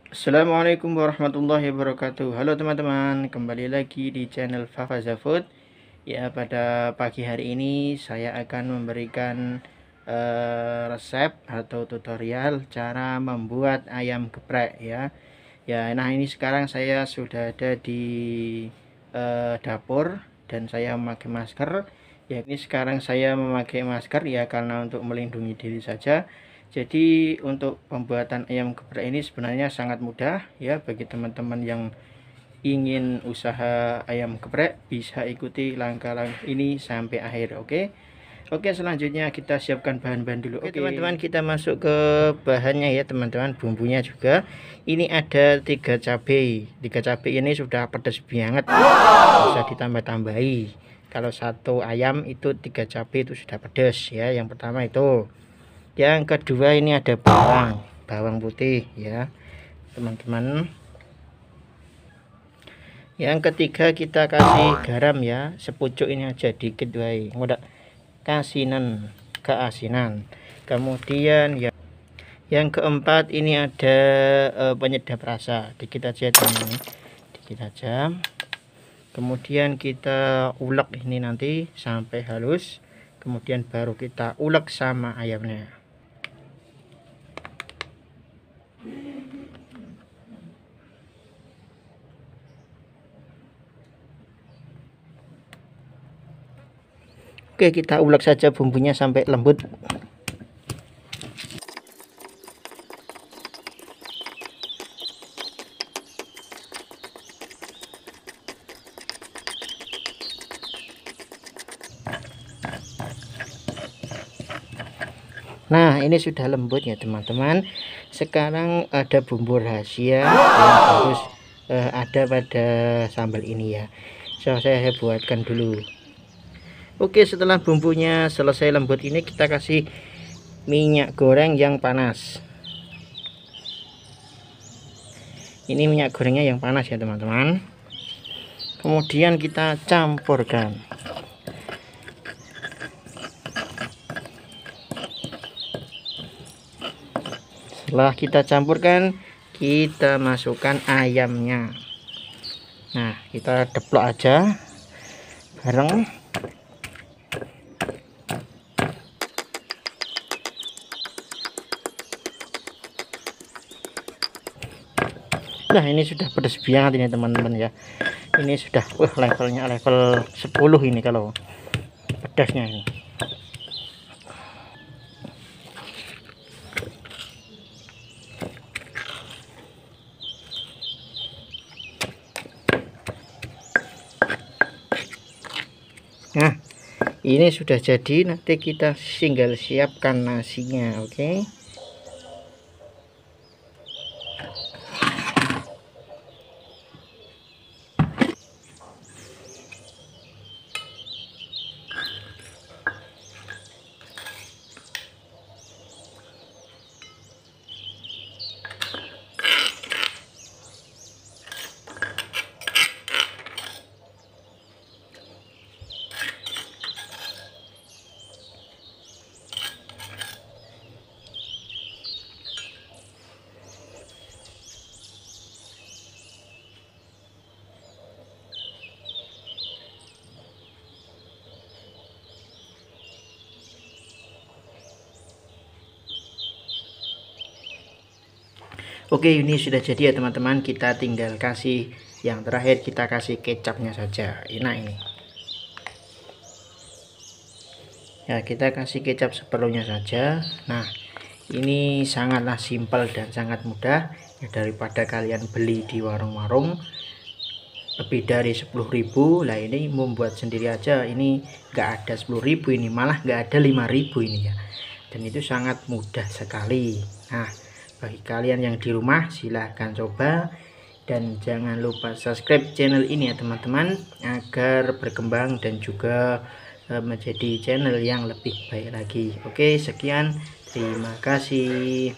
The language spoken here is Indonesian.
Assalamualaikum warahmatullahi wabarakatuh. Halo teman-teman, kembali lagi di channel Fafaza Food. Ya, pada pagi hari ini saya akan memberikan resep atau tutorial cara membuat ayam geprek ya. Ya, nah ini sekarang saya sudah ada di dapur dan saya memakai masker. Ya, ini sekarang saya memakai masker ya karena untuk melindungi diri saja. Jadi untuk pembuatan ayam geprek ini sebenarnya sangat mudah ya, bagi teman-teman yang ingin usaha ayam geprek bisa ikuti langkah-langkah ini sampai akhir. Oke, selanjutnya kita siapkan bahan-bahan dulu. Oke teman-teman, kita masuk ke bahannya ya teman-teman. Bumbunya juga ini ada 3 cabai. 3 cabai ini sudah pedas banget, bisa ditambah-tambahi. Kalau satu ayam itu 3 cabai itu sudah pedas ya. Yang pertama itu. Yang kedua ini ada bawang putih ya teman-teman. Yang ketiga kita kasih garam ya, sepucuk ini aja dikit wae, ngodak kasinan keasinan. Kemudian ya yang keempat ini ada penyedap rasa, dikit aja teman-teman, dikit aja. Kemudian kita ulek ini nanti sampai halus, kemudian baru kita ulek sama ayamnya. Oke, kita ulek saja bumbunya sampai lembut. Nah, ini sudah lembut ya teman-teman. Sekarang ada bumbu rahasia yang harus ada pada sambal ini ya. Saya buatkan dulu. Oke, setelah bumbunya selesai lembut ini kita kasih minyak goreng yang panas. Ini minyak gorengnya yang panas ya teman-teman. Kemudian kita campurkan. Setelah kita campurkan, kita masukkan ayamnya. Nah, kita deplok aja bareng. Nah, ini sudah pedas banget ini teman-teman ya. Ini sudah levelnya level 10 ini kalau pedasnya ini. Nah, ini sudah jadi, nanti kita tinggal siapkan nasinya. Oke. Oke, ini sudah jadi ya teman-teman. Kita tinggal kasih yang terakhir, kita kasih kecapnya saja. Enak ini ya, kita kasih kecap seperlunya saja. Nah, ini sangatlah simpel dan sangat mudah ya, daripada kalian beli di warung-warung lebih dari 10.000. Lah ini membuat sendiri aja ini enggak ada 10.000, ini malah enggak ada 5.000 ini ya, dan itu sangat mudah sekali. Nah, bagi kalian yang di rumah silahkan coba, dan jangan lupa subscribe channel ini ya teman-teman, agar berkembang dan juga menjadi channel yang lebih baik lagi. Oke, sekian, terima kasih.